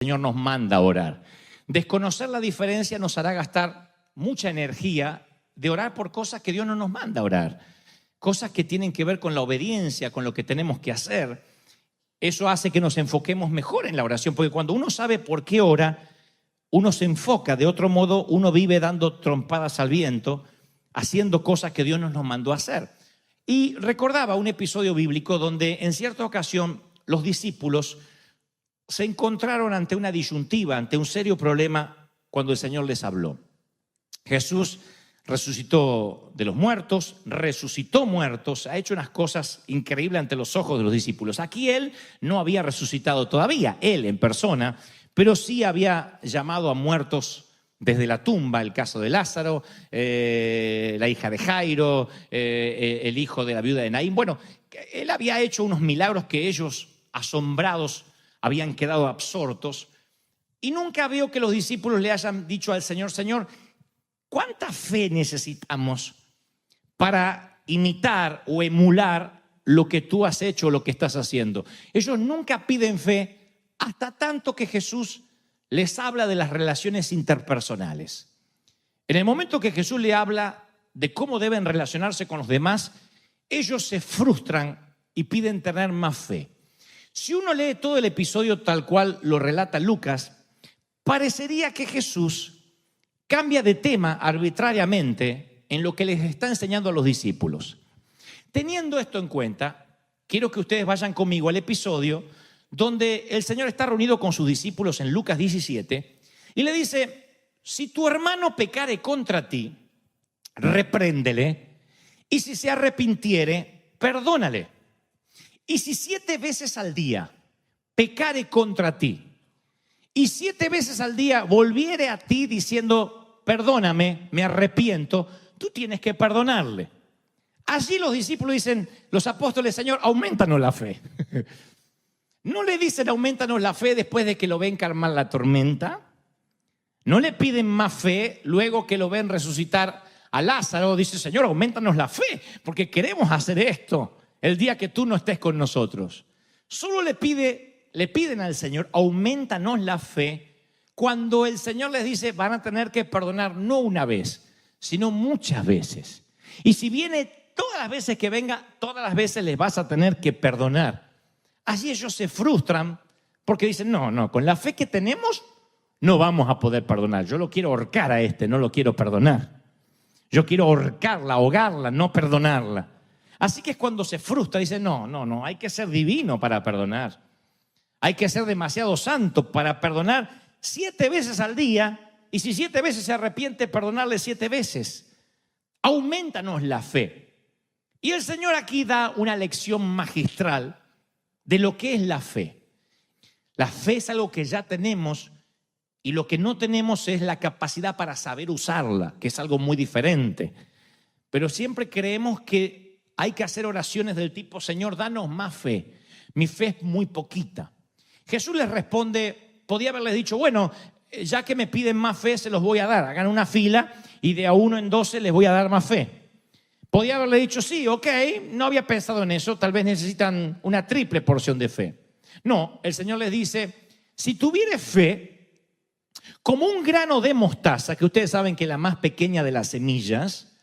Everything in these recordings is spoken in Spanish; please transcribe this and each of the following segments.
El Señor nos manda a orar. Desconocer la diferencia nos hará gastar mucha energía de orar por cosas que Dios no nos manda a orar. Cosas que tienen que ver con la obediencia, con lo que tenemos que hacer. Eso hace que nos enfoquemos mejor en la oración, porque cuando uno sabe por qué ora, uno se enfoca. De otro modo, uno vive dando trompadas al viento, haciendo cosas que Dios no nos mandó a hacer. Y recordaba un episodio bíblico donde en cierta ocasión los discípulos se encontraron ante una disyuntiva, ante un serio problema cuando el Señor les habló. Jesús resucitó de los muertos, resucitó muertos, ha hecho unas cosas increíbles ante los ojos de los discípulos. Aquí Él no había resucitado todavía, Él en persona, pero sí había llamado a muertos desde la tumba, el caso de Lázaro, la hija de Jairo, el hijo de la viuda de Naín. Bueno, Él había hecho unos milagros que ellos, asombrados, habían quedado absortos. Y nunca veo que los discípulos le hayan dicho al Señor: Señor, ¿cuánta fe necesitamos para imitar o emular lo que tú has hecho o lo que estás haciendo? Ellos nunca piden fe, hasta tanto que Jesús les habla de las relaciones interpersonales. En el momento que Jesús le habla de cómo deben relacionarse con los demás, ellos se frustran y piden tener más fe. Si uno lee todo el episodio tal cual lo relata Lucas, parecería que Jesús cambia de tema arbitrariamente en lo que les está enseñando a los discípulos. Teniendo esto en cuenta, quiero que ustedes vayan conmigo al episodio donde el Señor está reunido con sus discípulos en Lucas 17 y le dice: si tu hermano pecare contra ti, repréndele, y si se arrepintiere, perdónale. Y si 7 veces al día pecare contra ti, y 7 veces al día volviere a ti diciendo: perdóname, me arrepiento, tú tienes que perdonarle. Allí los discípulos dicen, los apóstoles: Señor, aumentanos la fe. No le dicen aumentanos la fe después de que lo ven calmar la tormenta. No le piden más fe luego que lo ven resucitar a Lázaro. Dice: Señor, aumentanos la fe porque queremos hacer esto el día que tú no estés con nosotros. Solo le piden al Señor: aumentanos la fe, cuando el Señor les dice: van a tener que perdonar no una vez, sino muchas veces. Y si viene todas las veces que venga, todas las veces les vas a tener que perdonar. Así ellos se frustran porque dicen: no, con la fe que tenemos no vamos a poder perdonar. Yo lo quiero ahorcar a no lo quiero perdonar. Yo quiero ahorcarla, ahogarla, no perdonarla. Así que es cuando se frustra, dice: no, hay que ser divino para perdonar. Hay que ser demasiado santo para perdonar 7 veces al día, y si 7 veces se arrepiente, perdonarle 7 veces. Aumentanos la fe. Y el Señor aquí da una lección magistral de lo que es la fe. La fe es algo que ya tenemos, y lo que no tenemos es la capacidad para saber usarla, que es algo muy diferente. Pero siempre creemos que hay que hacer oraciones del tipo: Señor, danos más fe. Mi fe es muy poquita. Jesús les responde, podía haberles dicho: bueno, ya que me piden más fe, se los voy a dar. Hagan una fila y de a 1 en 12 les voy a dar más fe. Podía haberle dicho: sí, ok, no había pensado en eso, tal vez necesitan una triple porción de fe. No, el Señor les dice: si tuviere fe como un grano de mostaza, que ustedes saben que es la más pequeña de las semillas,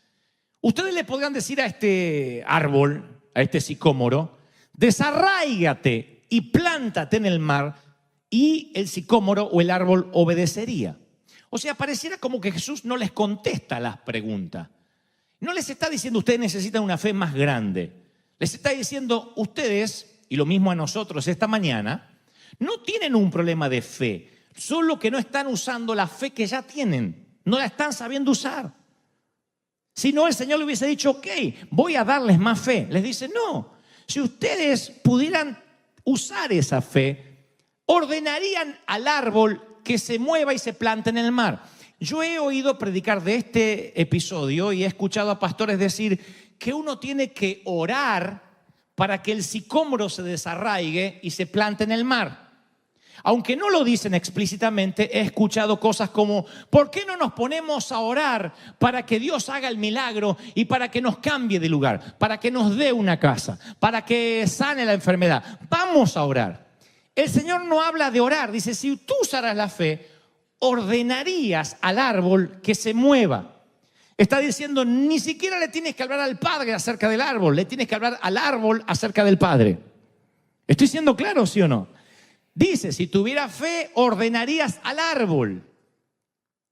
ustedes le podrían decir a este árbol, a este sicómoro: desarráigate y plántate en el mar, y el sicómoro o el árbol obedecería. O sea, pareciera como que Jesús no les contesta las preguntas. No les está diciendo: ustedes necesitan una fe más grande. Les está diciendo: ustedes, y lo mismo a nosotros esta mañana, no tienen un problema de fe, solo que no están usando la fe que ya tienen, no la están sabiendo usar. Si no, el Señor le hubiese dicho: ok, voy a darles más fe. Les dice: no, si ustedes pudieran usar esa fe, ordenarían al árbol que se mueva y se plante en el mar. Yo he oído predicar de este episodio y he escuchado a pastores decir que uno tiene que orar para que el sicómoro se desarraigue y se plante en el mar. Aunque no lo dicen explícitamente, he escuchado cosas como: ¿por qué no nos ponemos a orar para que Dios haga el milagro y para que nos cambie de lugar, para que nos dé una casa, para que sane la enfermedad? Vamos a orar. el Señor no habla de orar. Dice, si tú usaras la fe, ordenarías al árbol que se mueva. Está diciendo, ni siquiera le tienes que hablar al Padre acerca del árbol, le tienes que hablar al árbol acerca del Padre. ¿Estoy siendo claro, sí o no? Dice, si tuviera fe, ordenarías al árbol.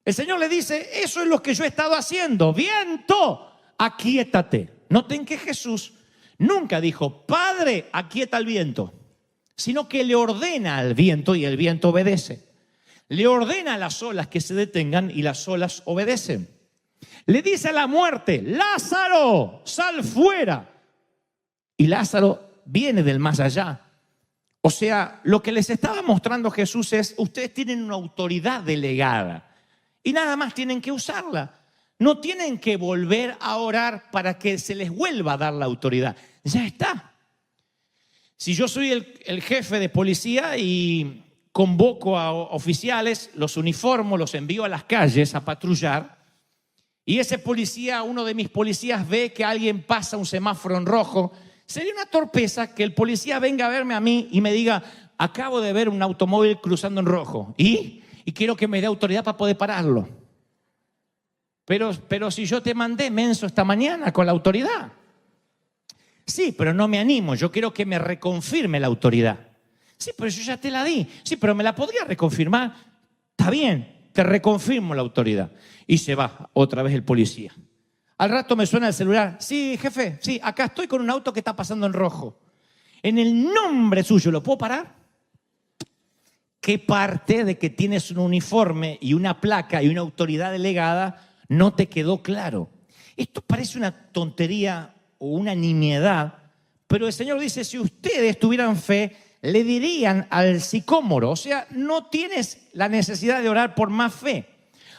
El Señor le dice, eso es lo que yo he estado haciendo. Viento, aquíétate. Noten que Jesús nunca dijo, Padre, aquieta al viento, sino que le ordena al viento y el viento obedece. Le ordena a las olas que se detengan y las olas obedecen. Le dice a la muerte, Lázaro, sal fuera. Y Lázaro viene del más allá. O sea, lo que les estaba mostrando Jesús es, ustedes tienen una autoridad delegada y nada más tienen que usarla. No tienen que volver a orar para que se les vuelva a dar la autoridad. Ya está. Si yo soy el jefe de policía y convoco a oficiales, los uniformo, los envío a las calles a patrullar, y ese policía, uno de mis policías, ve que alguien pasa un semáforo en rojo, sería una torpeza que el policía venga a verme a mí y me diga, acabo de ver un automóvil cruzando en rojo y quiero que me dé autoridad para poder pararlo. Pero si yo te mandé, menso, esta mañana con la autoridad. Sí, pero no me animo, yo quiero que me reconfirme la autoridad. Sí, pero yo ya te la di. Sí, pero me la podría reconfirmar. Está bien, te reconfirmo la autoridad. Y se va otra vez el policía. Al rato me suena el celular. Sí, jefe, sí, acá estoy con un auto que está pasando en rojo. En el nombre suyo, ¿lo puedo parar? ¿Qué parte de que tienes un uniforme y una placa y una autoridad delegada no te quedó claro? Esto parece una tontería o una nimiedad, pero el Señor dice, si ustedes tuvieran fe, le dirían al sicómoro, o sea, no tienes la necesidad de orar por más fe.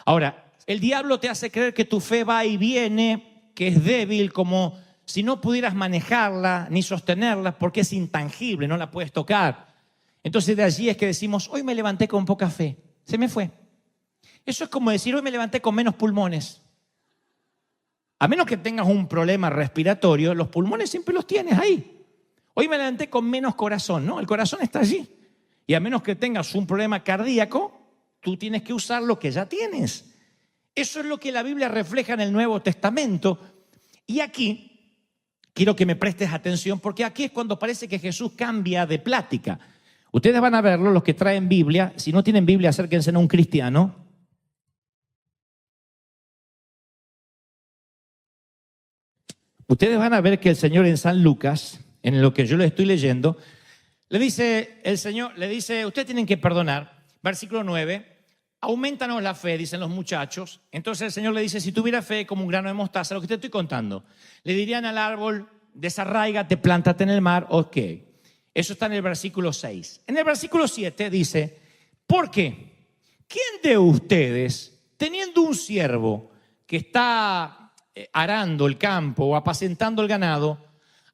Ahora, el diablo te hace creer que tu fe va y viene, que es débil, como si no pudieras manejarla ni sostenerla porque es intangible, no la puedes tocar. Entonces de allí es que decimos, hoy me levanté con poca fe, se me fue. Eso es como decir, hoy me levanté con menos pulmones. A menos que tengas un problema respiratorio, los pulmones siempre los tienes ahí. Hoy me levanté con menos corazón, ¿no? El corazón está allí. Y a menos que tengas un problema cardíaco, tú tienes que usar lo que ya tienes. Eso es lo que la Biblia refleja en el Nuevo Testamento. Y aquí, quiero que me prestes atención, porque aquí es cuando parece que Jesús cambia de plática. Ustedes van a verlo, los que traen Biblia. Si no tienen Biblia, acérquense a un cristiano. Ustedes van a ver que el Señor en San Lucas, en lo que yo les estoy leyendo, le dice el Señor, le dice, ustedes tienen que perdonar. Versículo 9, aumentanos la fe, dicen los muchachos. Entonces el Señor le dice, si tuviera fe como un grano de mostaza, lo que te estoy contando, le dirían al árbol, desarráigate, plántate en el mar, ok. Eso está en el versículo 6. En el versículo 7 dice, ¿por qué? ¿Quién de ustedes, teniendo un siervo que está arando el campo o apacentando el ganado,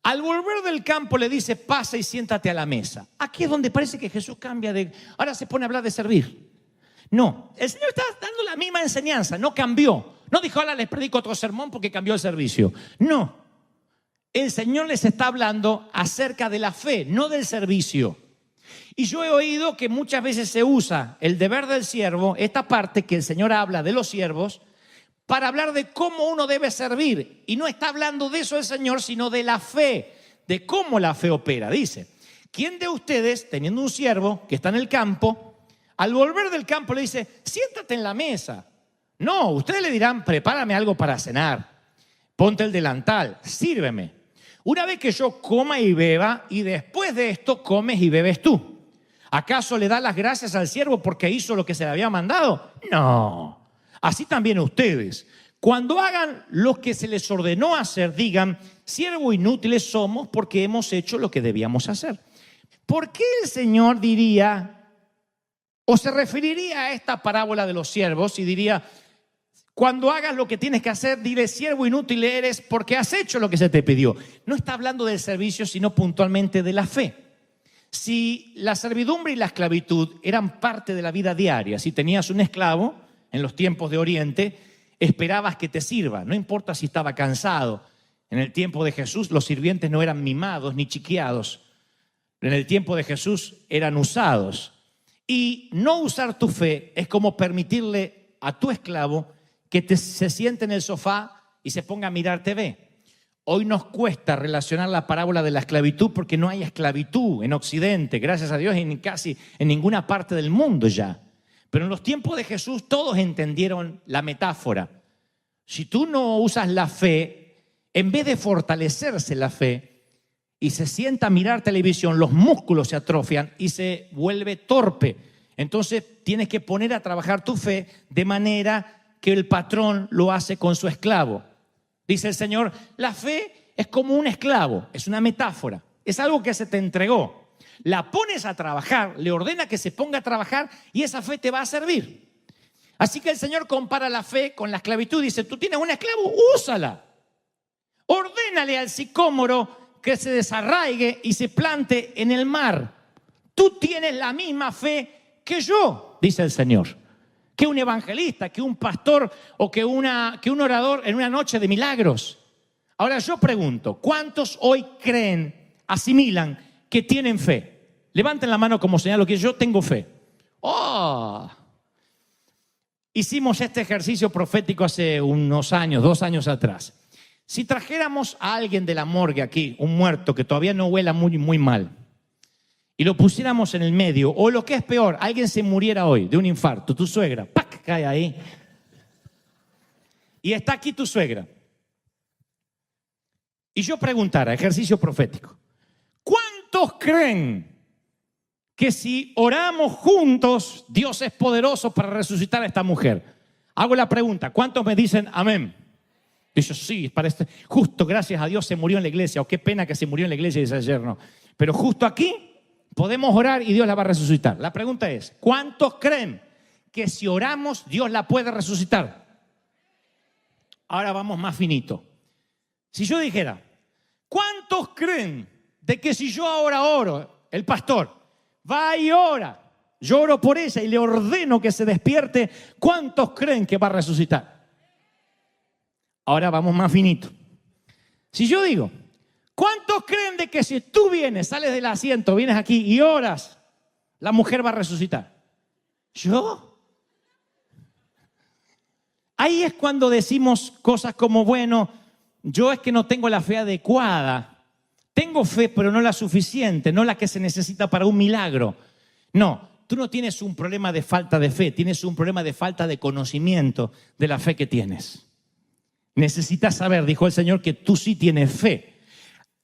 al volver del campo le dice, pasa y siéntate a la mesa? Aquí es donde parece que Jesús cambia de... Ahora se pone a hablar de servir. No, el Señor está dando la misma enseñanza, no cambió. No dijo, ahora les predico otro sermón porque cambió el servicio. No, el Señor les está hablando acerca de la fe, no del servicio. Y yo he oído que muchas veces se usa el deber del siervo, esta parte que el Señor habla de los siervos, para hablar de cómo uno debe servir. Y no está hablando de eso el Señor, sino de la fe, de cómo la fe opera. Dice, ¿quién de ustedes, teniendo un siervo que está en el campo, al volver del campo le dice, siéntate en la mesa? No, ustedes le dirán, prepárame algo para cenar, ponte el delantal, sírveme. Una vez que yo coma y beba, y después de esto comes y bebes tú, ¿acaso le da las gracias al siervo porque hizo lo que se le había mandado? No. Así también ustedes, cuando hagan lo que se les ordenó hacer, digan, siervos inútiles somos porque hemos hecho lo que debíamos hacer. ¿Por qué el Señor diría, o se referiría a esta parábola de los siervos y diría, cuando hagas lo que tienes que hacer, dile, siervo inútil eres porque has hecho lo que se te pidió? No está hablando del servicio, sino puntualmente de la fe. Si la servidumbre y la esclavitud eran parte de la vida diaria, si tenías un esclavo en los tiempos de Oriente, esperabas que te sirva, no importa si estaba cansado. En el tiempo de Jesús los sirvientes no eran mimados ni chiqueados. en el tiempo de Jesús eran usados. Y no usar tu fe es como permitirle a tu esclavo que se siente en el sofá y se ponga a mirar TV. Hoy nos cuesta relacionar la parábola de la esclavitud porque no hay esclavitud en Occidente, gracias a Dios, casi en ninguna parte del mundo ya. Pero en los tiempos de Jesús todos entendieron la metáfora. Si tú no usas la fe, en vez de fortalecerse la fe y se sienta a mirar televisión, los músculos se atrofian y se vuelve torpe. Entonces tienes que poner a trabajar tu fe de manera que el patrón lo hace con su esclavo. Dice el Señor, la fe es como un esclavo, es una metáfora, es algo que se te entregó. La pones a trabajar, le ordena que se ponga a trabajar y esa fe te va a servir. Así que el Señor compara la fe con la esclavitud. Dice, tú tienes un esclavo, úsala. Ordénale al sicómoro que se desarraigue y se plante en el mar. Tú tienes la misma fe que yo, dice el Señor. Que un evangelista, que un pastor o que un orador en una noche de milagros. Ahora yo pregunto, ¿cuántos hoy creen, asimilan que tienen fe? Levanten la mano como señal, que yo tengo fe. ¡Oh! Hicimos este ejercicio profético hace unos años, 2 años atrás. Si trajéramos a alguien de la morgue aquí, un muerto que todavía no huela muy, muy mal, y lo pusiéramos en el medio, o lo que es peor, alguien se muriera hoy de un infarto, tu suegra, ¡pac!, cae ahí. Y está aquí tu suegra. Y yo preguntara, ejercicio profético, ¿cuántos creen que si oramos juntos, Dios es poderoso para resucitar a esta mujer? Hago la pregunta, ¿cuántos me dicen amén? Dice, sí, justo gracias a Dios se murió en la iglesia, o qué pena que se murió en la iglesia, dice ayer, no. Pero justo aquí podemos orar y Dios la va a resucitar. La pregunta es, ¿cuántos creen que si oramos Dios la puede resucitar? Ahora vamos más finito. Si yo dijera, ¿cuántos creen de que si yo ahora oro, el pastor va y ora, yo oro por ella y le ordeno que se despierte, ¿cuántos creen que va a resucitar? Ahora vamos más finito. Si yo digo, ¿cuántos creen de que si tú vienes, sales del asiento, vienes aquí y oras, la mujer va a resucitar? ¿Yo? Ahí es cuando decimos cosas como, bueno, yo es que no tengo la fe adecuada. Tengo fe, pero no la suficiente, no la que se necesita para un milagro. No, tú no tienes un problema de falta de fe, tienes un problema de falta de conocimiento de la fe que tienes. Necesitas saber, dijo el Señor, que tú sí tienes fe.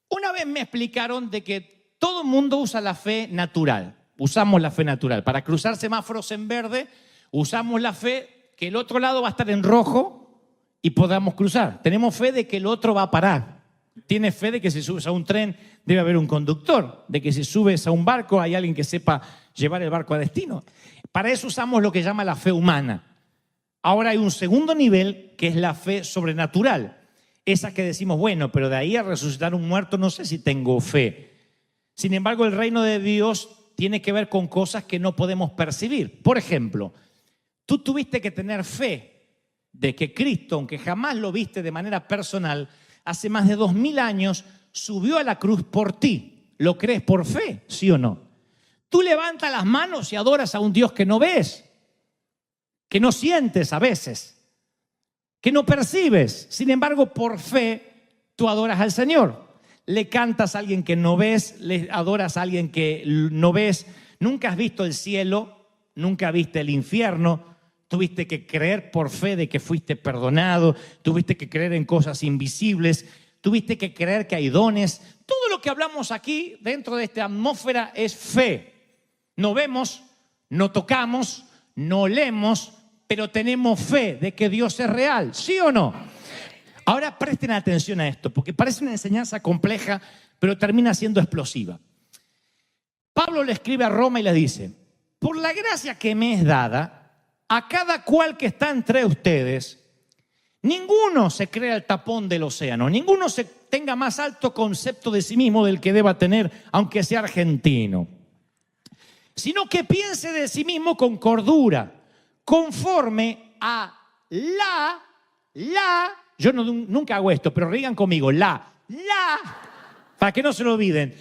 Una vez me explicaron de que todo el mundo usa la fe natural. Usamos la fe natural. Para cruzar semáforos en verde, usamos la fe que el otro lado va a estar en rojo y podamos cruzar. Tenemos fe de que el otro va a parar. Tienes fe de que si subes a un tren debe haber un conductor, de que si subes a un barco hay alguien que sepa llevar el barco a destino. Para eso usamos lo que llama la fe humana. Ahora hay un segundo nivel que es la fe sobrenatural. Esa que decimos, bueno, pero de ahí a resucitar un muerto no sé si tengo fe. Sin embargo, el reino de Dios tiene que ver con cosas que no podemos percibir. Por ejemplo, tú tuviste que tener fe de que Cristo, aunque jamás lo viste de manera personal, hace más de 2000 años subió a la cruz por ti. ¿Lo crees por fe? ¿Sí o no? Tú levantas las manos y adoras a un Dios que no ves, que no sientes a veces, que no percibes. Sin embargo, por fe, tú adoras al Señor. Le cantas a alguien que no ves, le adoras a alguien que no ves. Nunca has visto el cielo, nunca viste el infierno. Tuviste que creer por fe de que fuiste perdonado. Tuviste que creer en cosas invisibles. Tuviste que creer que hay dones. Todo lo que hablamos aquí dentro de esta atmósfera es fe. No vemos, no tocamos, no olemos, pero tenemos fe de que Dios es real, ¿sí o no? Ahora presten atención a esto, porque parece una enseñanza compleja, pero termina siendo explosiva. Pablo le escribe a Roma y le dice, por la gracia que me es dada, a cada cual que está entre ustedes, ninguno se crea el tapón del océano, ninguno se tenga más alto concepto de sí mismo del que deba tener, aunque sea argentino, sino que piense de sí mismo con cordura, conforme a yo nunca hago esto, pero digan conmigo, para que no se lo olviden,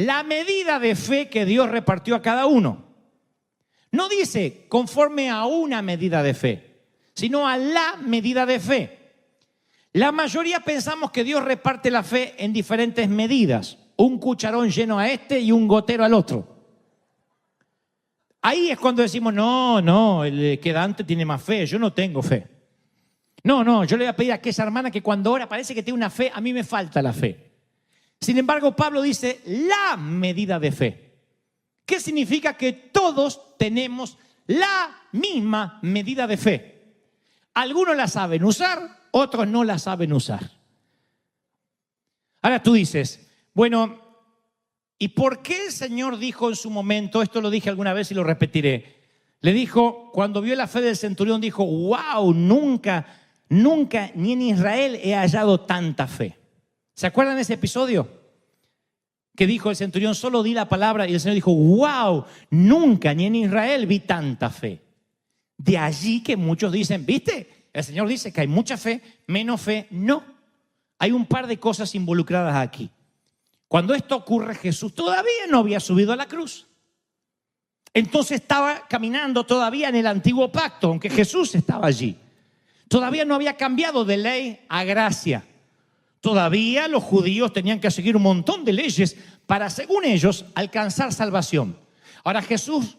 la medida de fe que Dios repartió a cada uno. No dice conforme a una medida de fe, sino a la medida de fe. La mayoría pensamos que Dios reparte la fe en diferentes medidas. Un cucharón lleno a este y un gotero al otro. Ahí es cuando decimos, no, el quedante tiene más fe, yo no tengo fe. No, yo le voy a pedir a aquella hermana que cuando ora parece que tiene una fe, a mí me falta la fe. Sin embargo, Pablo dice la medida de fe. ¿Qué significa? Que todos tenemos la misma medida de fe. Algunos la saben usar, otros no la saben usar. Ahora tú dices, bueno, ¿y por qué el Señor dijo en su momento, esto lo dije alguna vez y lo repetiré, le dijo, cuando vio la fe del centurión, dijo, wow, nunca ni en Israel he hallado tanta fe. ¿Se acuerdan de ese episodio? Que dijo el centurión, solo di la palabra, y el Señor dijo, wow, nunca ni en Israel vi tanta fe. De allí que muchos dicen, ¿viste? El Señor dice que hay mucha fe, menos fe. No, hay un par de cosas involucradas aquí. Cuando esto ocurre, Jesús todavía no había subido a la cruz. Entonces estaba caminando todavía en el antiguo pacto, aunque Jesús estaba allí. Todavía no había cambiado de ley a gracia. Todavía los judíos tenían que seguir un montón de leyes para, según ellos, alcanzar salvación. Ahora Jesús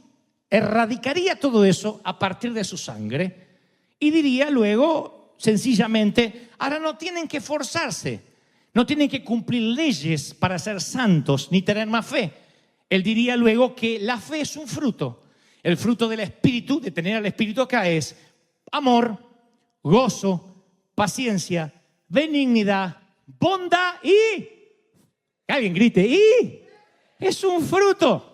erradicaría todo eso a partir de su sangre y diría luego, sencillamente, ahora no tienen que forzarse, no tienen que cumplir leyes para ser santos ni tener más fe. Él diría luego que la fe es un fruto. El fruto del Espíritu, de tener al Espíritu acá, es amor, gozo, paciencia, benignidad, bondad y... Alguien grite, y es un fruto.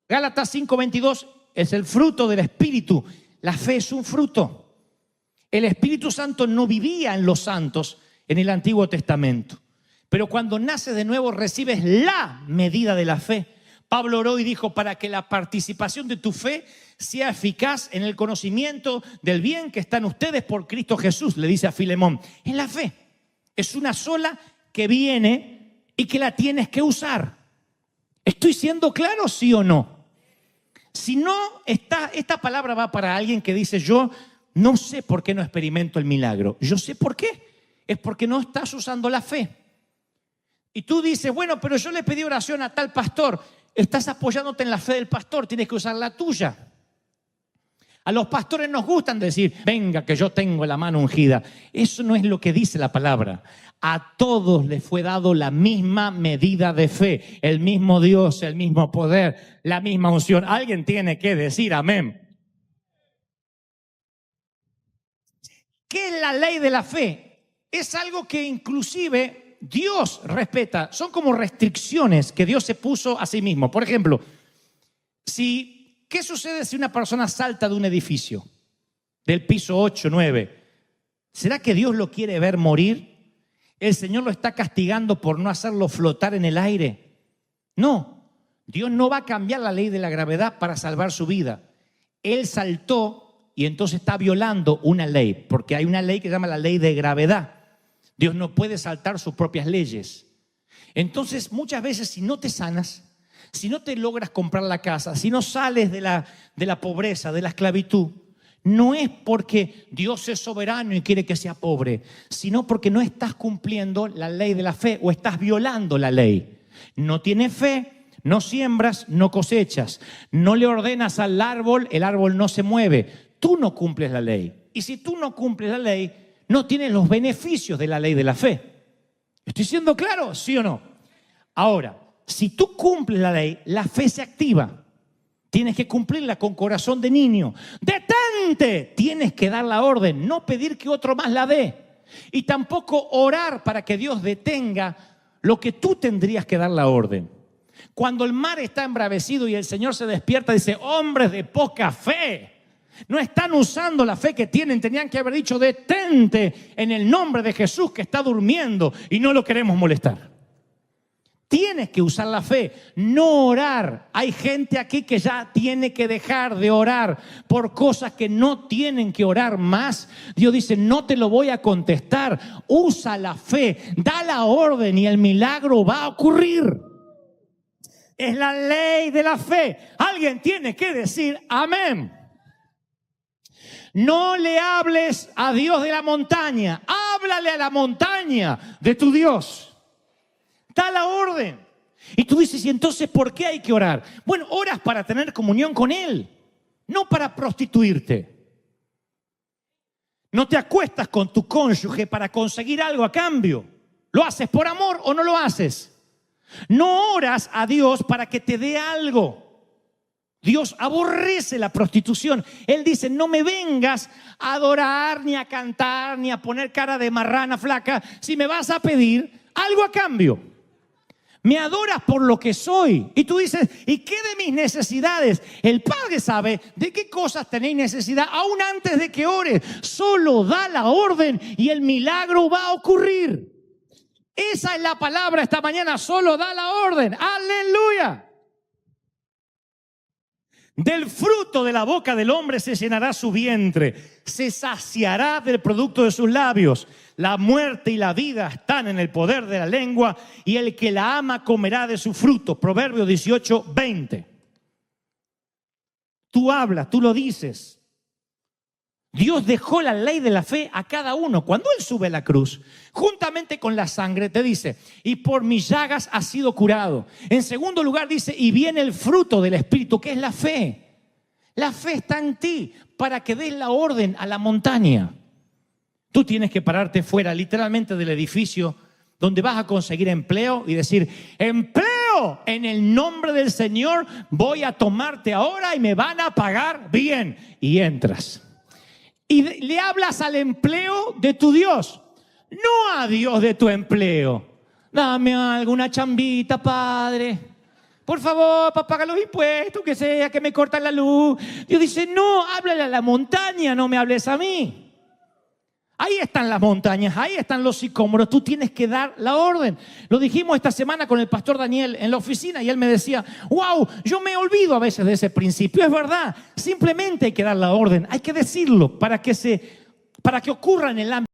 Gálatas 5:22 es el fruto del Espíritu. La fe es un fruto. El Espíritu Santo no vivía en los santos en el Antiguo Testamento. Pero cuando naces de nuevo recibes la medida de la fe. Pablo oró y dijo, para que la participación de tu fe sea eficaz en el conocimiento del bien que está en ustedes por Cristo Jesús, le dice a Filemón. Es la fe. Es una sola que viene y que la tienes que usar. ¿Estoy siendo claro, sí o no? Si no, esta palabra va para alguien que dice, yo no sé por qué no experimento el milagro. Yo sé por qué. Es porque no estás usando la fe. Y tú dices, bueno, pero yo le pedí oración a tal pastor. Estás apoyándote en la fe del pastor, tienes que usar la tuya. A los pastores nos gustan decir, venga que yo tengo la mano ungida. Eso no es lo que dice la palabra. A todos les fue dado la misma medida de fe, el mismo Dios, el mismo poder, la misma unción. Alguien tiene que decir amén. ¿Qué es la ley de la fe? Es algo que inclusive Dios respeta. Son como restricciones que Dios se puso a sí mismo. Por ejemplo, ¿qué sucede si una persona salta de un edificio, del piso 8, 9? ¿Será que Dios lo quiere ver morir? ¿El Señor lo está castigando por no hacerlo flotar en el aire? No, Dios no va a cambiar la ley de la gravedad para salvar su vida. Él saltó y entonces está violando una ley, porque hay una ley que se llama la ley de gravedad. Dios no puede saltar sus propias leyes. Entonces, muchas veces, si no te sanas, si no te logras comprar la casa, si no sales de la pobreza, de la esclavitud, no es porque Dios es soberano y quiere que sea pobre, sino porque no estás cumpliendo la ley de la fe o estás violando la ley. No tienes fe, no siembras, no cosechas. No le ordenas al árbol, el árbol no se mueve. Tú no cumples la ley. Y si tú no cumples la ley, no tienes los beneficios de la ley de la fe. ¿Estoy siendo claro? ¿Sí o no? Ahora, si tú cumples la ley, la fe se activa. Tienes que cumplirla con corazón de niño. ¡Detente! Tienes que dar la orden, no pedir que otro más la dé. Y tampoco orar para que Dios detenga lo que tú tendrías que dar la orden. Cuando el mar está embravecido y el Señor se despierta, dice, hombres de poca fe. No están usando la fe que tienen. Tenían que haber dicho, detente en el nombre de Jesús que está durmiendo y no lo queremos molestar. Tienes que usar la fe, no orar. Hay gente aquí que ya tiene que dejar de orar por cosas que no tienen que orar más. Dios dice, no te lo voy a contestar. Usa la fe, da la orden y el milagro va a ocurrir. Es la ley de la fe. Alguien tiene que decir amén. No le hables a Dios de la montaña. Háblale a la montaña de tu Dios. Da la orden. Y tú dices, ¿y entonces por qué hay que orar? Bueno, oras para tener comunión con Él, no para prostituirte. No te acuestas con tu cónyuge para conseguir algo a cambio. ¿Lo haces por amor o no lo haces? No oras a Dios para que te dé algo. Dios aborrece la prostitución. Él dice, no me vengas a adorar, ni a cantar, ni a poner cara de marrana flaca, si me vas a pedir algo a cambio. Me adoras por lo que soy. Y tú dices, ¿y qué de mis necesidades? El Padre sabe de qué cosas tenéis necesidad aún antes de que ores. Solo da la orden y el milagro va a ocurrir. Esa es la palabra esta mañana, solo da la orden. ¡Aleluya! Del fruto de la boca del hombre se llenará su vientre, se saciará del producto de sus labios. La muerte y la vida están en el poder de la lengua y el que la ama comerá de su fruto. Proverbios 18:20. Tú hablas, tú lo dices. Dios dejó la ley de la fe a cada uno. Cuando Él sube a la cruz, juntamente con la sangre, te dice, y por mis llagas has sido curado. En segundo lugar dice, y viene el fruto del Espíritu, que es la fe. La fe está en ti para que des la orden a la montaña. Tú tienes que pararte fuera, literalmente, del edificio donde vas a conseguir empleo y decir, empleo, en el nombre del Señor voy a tomarte ahora y me van a pagar bien. Y entras. Y le hablas al empleo de tu Dios, no a Dios de tu empleo. Dame alguna chambita, Padre. Por favor, para pagar los impuestos, que sea, que me cortan la luz. Dios dice, no, háblale a la montaña, no me hables a mí. Ahí están las montañas, ahí están los sicómoros. Tú tienes que dar la orden. Lo dijimos esta semana con el pastor Daniel en la oficina y él me decía, wow, yo me olvido a veces de ese principio. Es verdad, simplemente hay que dar la orden, hay que decirlo para que ocurra en el ámbito.